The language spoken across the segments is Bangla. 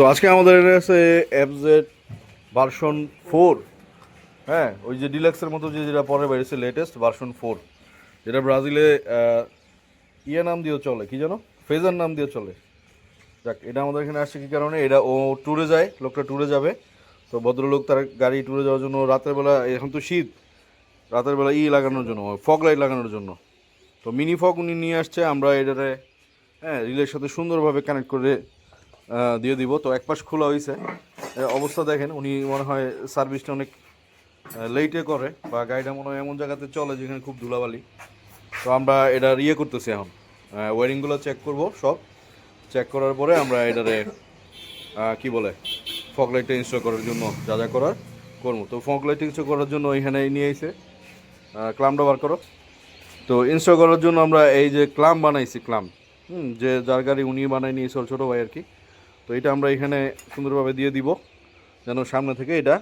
তো আজকে আমাদের আছে এফজেড ভার্সন 4। হ্যাঁ, ওই যে ডিলাক্সের মতো যেটা পরে বেরিয়েছে লেটেস্ট ভার্সন 4, যেটা ব্রাজিলে ইয়ে নাম দিয়েও চলে, কি জানো, ফেজার নাম দিয়ে চলে। যাক, এটা আমাদের এখানে আসছে কী কারণে, এটা ও ট্যুরে যায়, লোকটা ট্যুরে যাবে। তো ভদ্রলোক তার গাড়ি ট্যুরে যাওয়ার জন্য রাতের বেলা, এখন তো শীত, রাতের বেলা লাগানোর জন্য, ফগ লাইট লাগানোর জন্য। তো মিনি ফগ উনি নিয়ে আসছে, আমরা এটারে রিলের সাথে সুন্দরভাবে কানেক্ট করে দিয়ে দিব। তো এক পাশ খোলা হয়েছে, অবস্থা দেখেন, উনি মনে হয় সার্ভিসটা অনেক লেটে করে, বা গাড়িটা মনে হয় এমন জায়গাতে চলে যেখানে খুব ধুলাবালি। তো আমরা এটা করতেছি এখন, ওয়ারিংগুলো চেক করব, সব চেক করার পরে আমরা এটারে কি বলে ফগ লাইটটা ইনস্টল করার জন্য যা যা করার করবো। তো ফগ লাইট ইনস্টল করার জন্য এখানে নিয়ে এসে ক্লামটা বার করো। তো ইনস্টল করার জন্য আমরা এই যে ক্লাম বানাইছি, ক্লাম যে যার গাড়ি উনি বানাই নিয়েছে, ওর ছোটো ভাই আর কি। তো এটা আমরা এখানে সুন্দরভাবে দিয়ে দিব, যেন সামনে থেকে এটা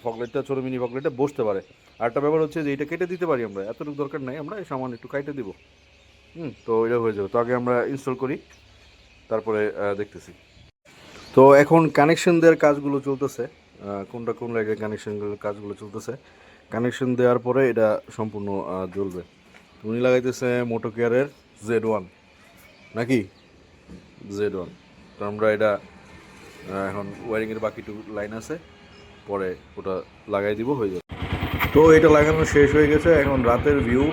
ফকলেটটা, ছোটো মিনি ফকলেটটা বসতে পারে। আরেকটা ব্যাপার হচ্ছে যে এটা কেটে দিতে পারি আমরা, এতটুকু দরকার নাই, আমরা এই সামান্য একটু কেটে দিব। তো এটা হয়ে যাবে। তো আগে আমরা ইনস্টল করি, তারপরে দেখতেছি। তো এখন কানেকশন দেওয়ার কাজগুলো চলতেছে, কোনটা কোন জায়গায় কানেকশনগুলোর কাজগুলো চলতেছে। কানেকশন দেওয়ার পরে এটা সম্পূর্ণ জ্বলবে। উনি লাগাইতেছে মোটো কেয়ারের Z1 নাকি Z1। তো আমরা এটা এখন ওয়ারিংয়ের বাকিটুকু লাইন আছে, পরে ওটা লাগাই দিব, হয়ে যাবে। তো এটা লাগানো শেষ হয়ে গেছে, এখন রাতের ভিউ।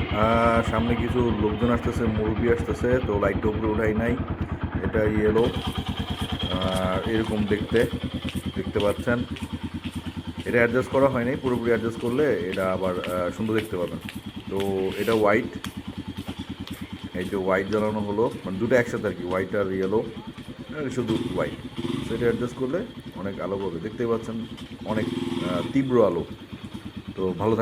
সামনে কিছু লোকজন আসতেছে, মুরব্বি আসতেছে, তো লাইটটা উপরে উঠাই নাই, এটা ইয়েলো এরকম দেখতে দেখতে পাচ্ছেন। এটা অ্যাডজাস্ট করা হয়নি, পুরোপুরি অ্যাডজাস্ট করলে এটা আবার সুন্দর দেখতে পাবেন। তো এটা হোয়াইট, এই যে হোয়াইট জ্বালানো হলো, মানে দুটো একসাথে আর কি, হোয়াইট আর ইয়েলো, শুধু হোয়াইট। সেটা অ্যাডজাস্ট করলে অনেক আলো পাবে, দেখতেই পাচ্ছেন, অনেক তীব্র আলো। তো ভালো থাকে।